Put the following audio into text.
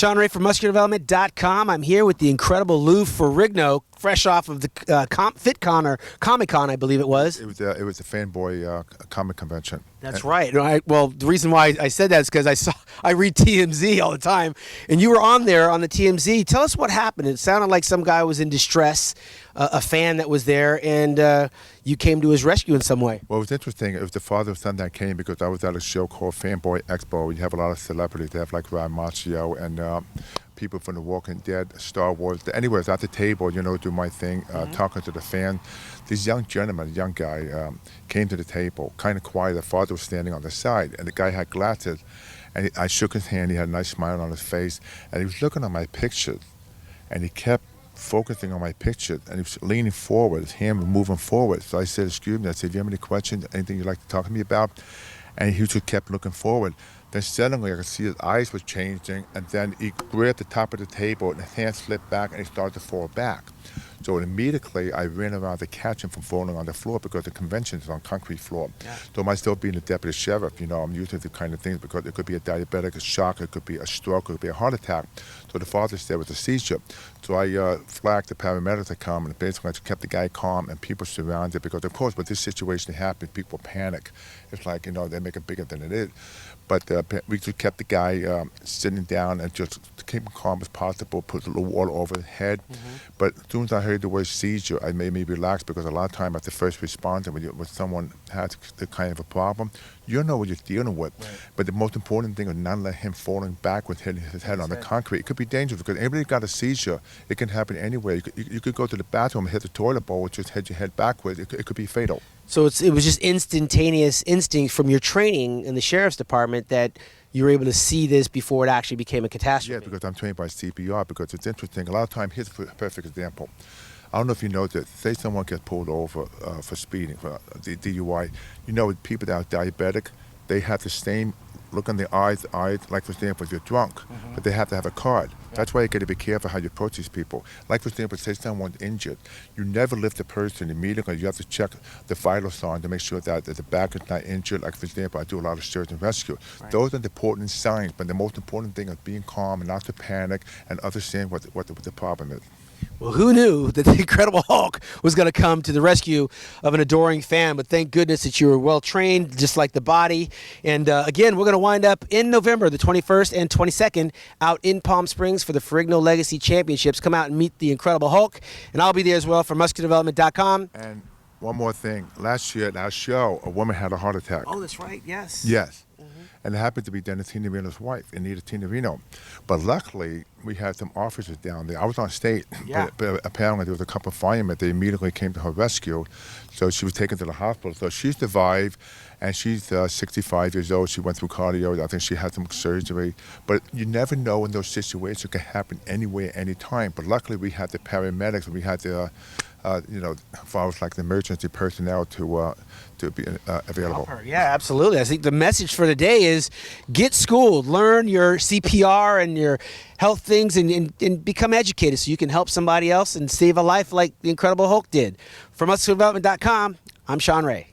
Shawn Ray from MuscularDevelopment.com. I'm here with the incredible Lou Ferrigno, fresh off of the FitCon or Comic-Con, I believe it was. It was a fanboy comic convention. That's right. Well, the reason why I said that is because I read TMZ all the time, and you were on there on the TMZ. Tell us what happened. It sounded like some guy was in distress, a fan that was there, and you came to his rescue in some way. Well, it was interesting. It was the father of son that came because I was at a show called Fanboy Expo. You have a lot of celebrities. They have like Ryan Macchio and people from The Walking Dead, Star Wars. Anyways, at the table, do my thing, talking to the fan. This young gentleman, young guy, came to the table, kind of quiet. The father was standing on the side, and the guy had glasses. And I shook his hand. He had a nice smile on his face, and he was looking at my pictures, and he kept focusing on my picture, and he was leaning forward, his hand was moving forward. So I said, excuse me, I said, do you have any questions, anything you'd like to talk to me about? And he just kept looking forward. Then suddenly I could see his eyes were changing, and then he grabbed the top of the table, and his hand slipped back, and he started to fall back. So immediately I ran around to catch him from falling on the floor because the convention is on concrete floor. Yeah. So myself being a deputy sheriff, I'm used to the kind of things because it could be a diabetic, a shock, it could be a stroke, it could be a heart attack. So the father said it was a seizure. So I flagged the paramedics to come, and basically I just kept the guy calm, and people surrounded because, of course, when this situation happened, people panic. It's like, they make it bigger than it is. But we just kept the guy sitting down and just keep him calm as possible, put a little water over his head. But as soon as I heard the word seizure, I made me relax because a lot of time as the first responder, when someone has the kind of a problem, you know what you're dealing with. Right. But the most important thing is not let him falling backwards, hitting his head on the concrete. It could be dangerous because everybody got a seizure. It can happen anywhere. You could go to the bathroom and hit the toilet bowl, just hit your head backwards. It could be fatal. So it was just instantaneous instinct from your training in the sheriff's department that you were able to see this before it actually became a catastrophe. Yeah, because I'm trained by CPR, because it's interesting. A lot of time, here's a perfect example. I don't know if you know that, say someone gets pulled over for speeding, for DUI. People that are diabetic, they have the same look in the eyes, like for example, if you're drunk, but they have to have a card. That's why you got to be careful how you approach these people. Like for example, say someone's injured, you never lift the person immediately. You have to check the vital sign to make sure that the back is not injured. Like for example, I do a lot of search and rescue. Right. Those are the important signs, but the most important thing is being calm and not to panic and understand what the problem is. Well, who knew that the Incredible Hulk was going to come to the rescue of an adoring fan? But thank goodness that you were well trained, just like the body. And again, we're going to wind up in November, the 21st and 22nd, out in Palm Springs for the Ferrigno Legacy Championships. Come out and meet the Incredible Hulk. And I'll be there as well for MuscularDevelopment.com. And one more thing. Last year at our show, a woman had a heart attack. Oh, that's right. Yes. Yes. And it happened to be Dennis Tinerino's wife, Anita Tinerino. But luckily, we had some officers down there. I was on state, but apparently there was a couple of firemen. They immediately came to her rescue. So she was taken to the hospital. So she survived, and she's 65 years old. She went through cardio. I think she had some surgery. But you never know when those situations can happen anywhere, anytime. But luckily, we had the paramedics. We had the folks like the emergency personnel to be available. Yeah, absolutely. I think the message for today is get schooled, learn your CPR and your health things, and become educated so you can help somebody else and save a life like the Incredible Hulk did. For MuscularDevelopment.com, I'm Shawn Ray.